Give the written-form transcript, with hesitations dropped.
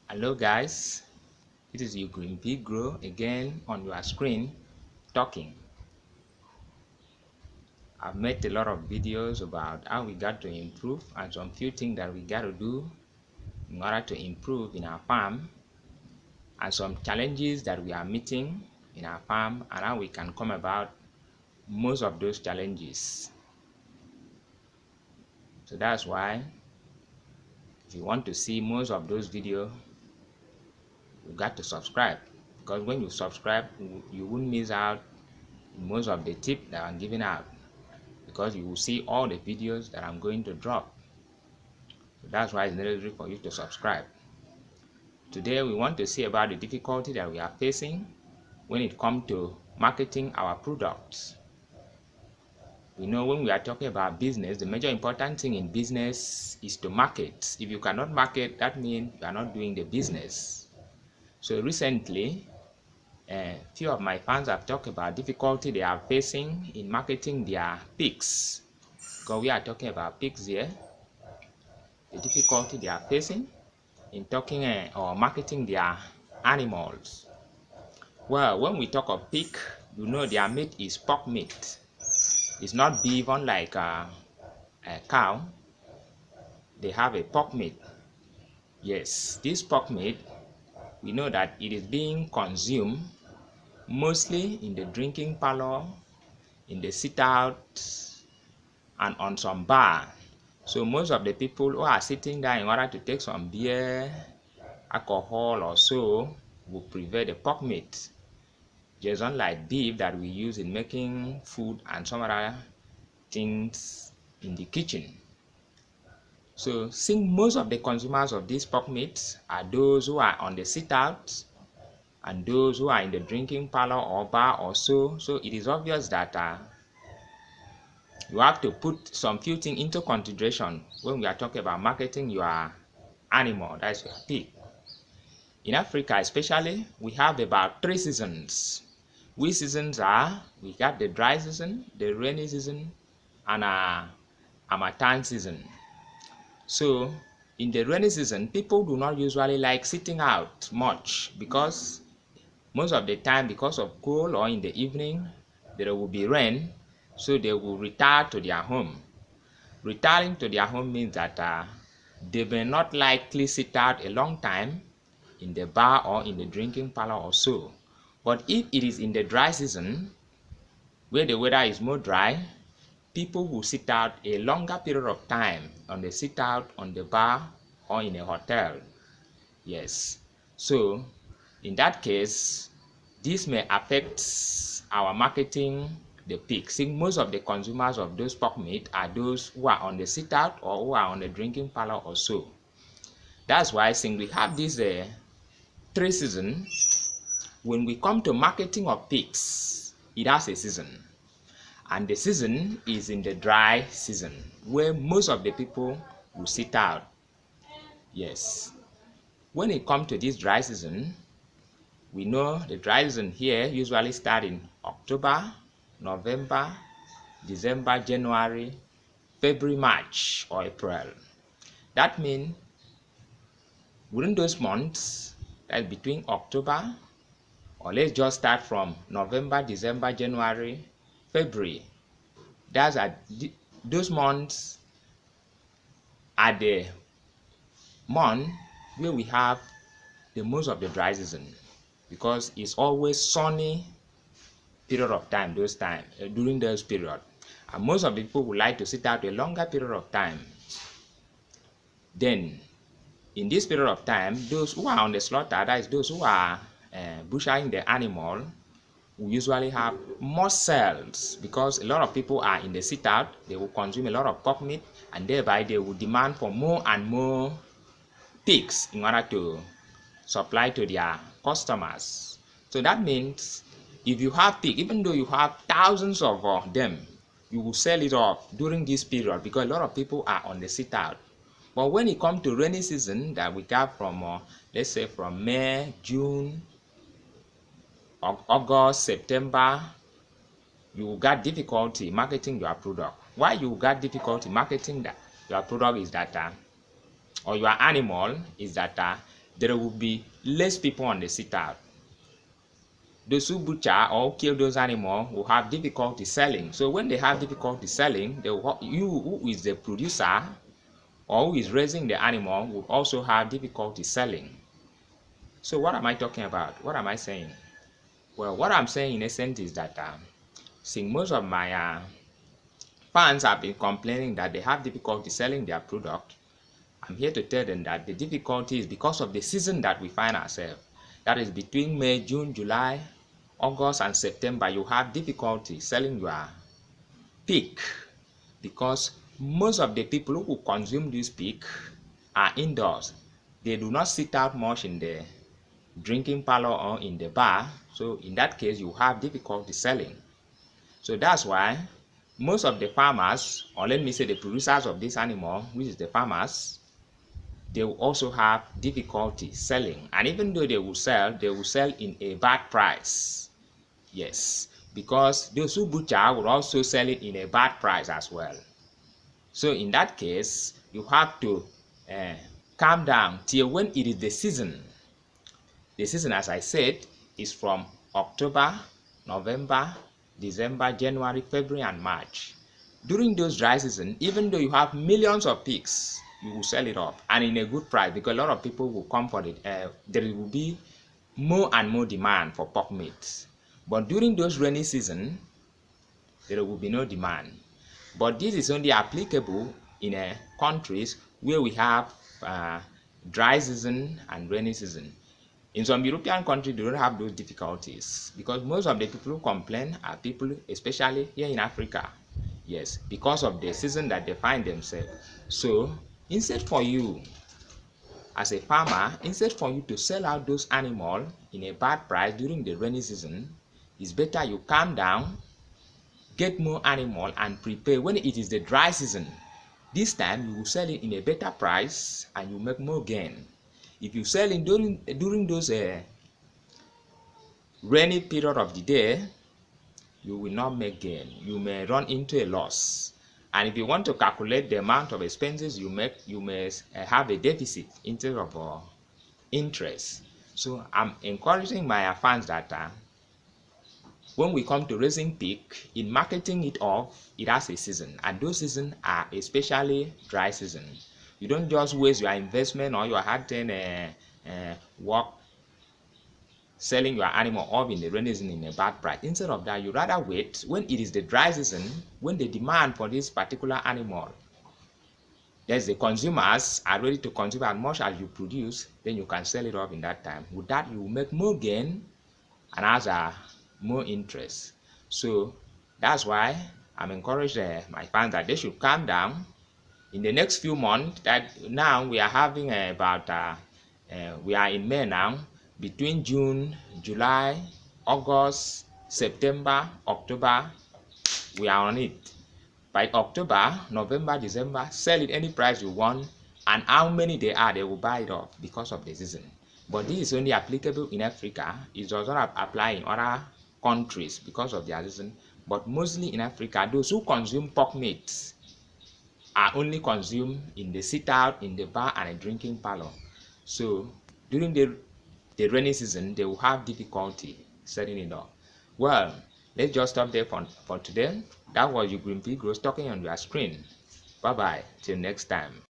Hello guys, this is your Green Pig Grow again on your screen talking. I've made a lot of videos about how we got to improve and some few things that we got to do in order to improve in our farm and some challenges that we are meeting in our farm and how we can come about most of those challenges. So that's why if you want to see most of those videos, you got to subscribe, because when you subscribe you won't miss out most of the tips that I'm giving out, because you will see all the videos that I'm going to drop. So that's why it's necessary for you to subscribe. Today we want to see about the difficulty that we are facing when it comes to marketing our products. We know when we are talking about business, the major important thing in business is to market. If you cannot market, that means you are not doing the business. So recently, few of my fans have talked about difficulty they are facing in marketing their pigs. Because we are talking about pigs here, the difficulty they are facing in talking or marketing their animals. Well, when we talk of pig, you know their meat is pork meat. It's not beef unlike a cow. They have a pork meat. Yes, this pork meat, we know that it is being consumed mostly in the drinking parlor, in the sit out, and on some bar. So most of the people who are sitting there in order to take some beer, alcohol or so will prefer the pork meat, just unlike beef that we use in making food and some other things in the kitchen. So since most of the consumers of this pork meat are those who are on the sit out and those who are in the drinking parlor or bar or so it is obvious that you have to put some few things into consideration when we are talking about marketing your animal, that's your pig. In Africa especially, we have about 3 seasons. Which seasons are, we got the dry season, the rainy season, and harmattan season. So in the rainy season, people do not usually like sitting out much, because most of the time, because of cold or in the evening there will be rain, so they will retire to their home. Retiring to their home means that they may not likely sit out a long time in the bar or in the drinking parlor or so. But if it is in the dry season, where the weather is more dry, people will sit out a longer period of time on the sit out on the bar or in a hotel. Yes. So in that case, this may affect our marketing the pig. See, most of the consumers of those pork meat are those who are on the sit out or who are on the drinking parlor or so. That's why since we have this 3 seasons, when we come to marketing of pigs, it has a season. And the season is in the dry season, where most of the people will sit out. Yes. When it comes to this dry season, we know the dry season here usually starts in October, November, December, January, February, March, or April. That means within those months, that's between October, or let's just start from November, December, January, February. Those months are the month where we have the most of the dry season, because it's always sunny period of time during those period, and most of the people would like to sit out a longer period of time. Then in this period of time, those who are on the slaughter, that is those who are butchering the animal, will usually have more sales, because a lot of people are in the sit out. They will consume a lot of pork meat, and thereby they will demand for more and more pigs in order to supply to their customers. So that means if you have pig, even though you have thousands of them, you will sell it off during this period, because a lot of people are on the sit out. But when it comes to rainy season that we got from let's say from May, June, August, September, you got difficulty marketing your product. Why you got difficulty marketing your product is that or your animal is that there will be less people on the sit out. Those who butcher or kill those animals will have difficulty selling. So when they have difficulty selling, you who is the producer or who is raising the animal will also have difficulty selling. So what am I talking about? What am I saying? Well, what I'm saying in essence is that since most of my fans have been complaining that they have difficulty selling their product, I'm here to tell them that the difficulty is because of the season that we find ourselves. That is between May, June, July, August, and September. You have difficulty selling your pig because most of the people who consume this pig are indoors. They do not sit out much in the drinking parlor or in the bar. So in that case, you have difficulty selling. So that's why most of the farmers, or let me say the producers of this animal, which is the farmers, they will also have difficulty selling. And even though they will sell in a bad price. Yes, because those who butcher will also sell it in a bad price as well. So in that case, you have to calm down till when it is the season. The season, as I said, is from October, November, December, January, February, and March. During those dry season, even though you have millions of pigs, you will sell it up and in a good price because a lot of people will come for it. There will be more and more demand for pork meat. But during those rainy season, there will be no demand. But this is only applicable in countries where we have dry season and rainy season. In some European countries, they don't have those difficulties because most of the people who complain are people, especially here in Africa. Yes, because of the season that they find themselves. So instead for you, as a farmer, instead for you to sell out those animals in a bad price during the rainy season, it's better you calm down, get more animal and prepare when it is the dry season. This time you will sell it in a better price and you make more gain. If you sell it during those rainy period of the day, you will not make gain. You may run into a loss. And if you want to calculate the amount of expenses you make, you may have a deficit instead of interest. So I'm encouraging my fans that when we come to raising pig, in marketing it off, it has a season, and those seasons are especially dry season. You don't just waste your investment or your hard-earned work selling your animal off in the rainy season in a bad price. Instead of that, you rather wait when it is the dry season, when the demand for this particular animal, there's the consumers are ready to consume as much as you produce, then you can sell it off in that time. With that, you will make more gain and has more interest. So that's why I'm encouraging my fans that they should calm down. In the next few months, that now we are having we are in May now, between June, July, August, September, October, we are on it. By October, November, December, sell it any price you want, and how many they are, they will buy it off because of the season. But this is only applicable in Africa. It does not apply in other countries because of their season. But mostly in Africa, those who consume pork meat are only consumed in the sit-out, in the bar, and a drinking parlor. So during the rainy season, they will have difficulty setting it up. Well, let's just stop there for today. That was your Green Pig Rose talking on your screen. Bye-bye. Till next time.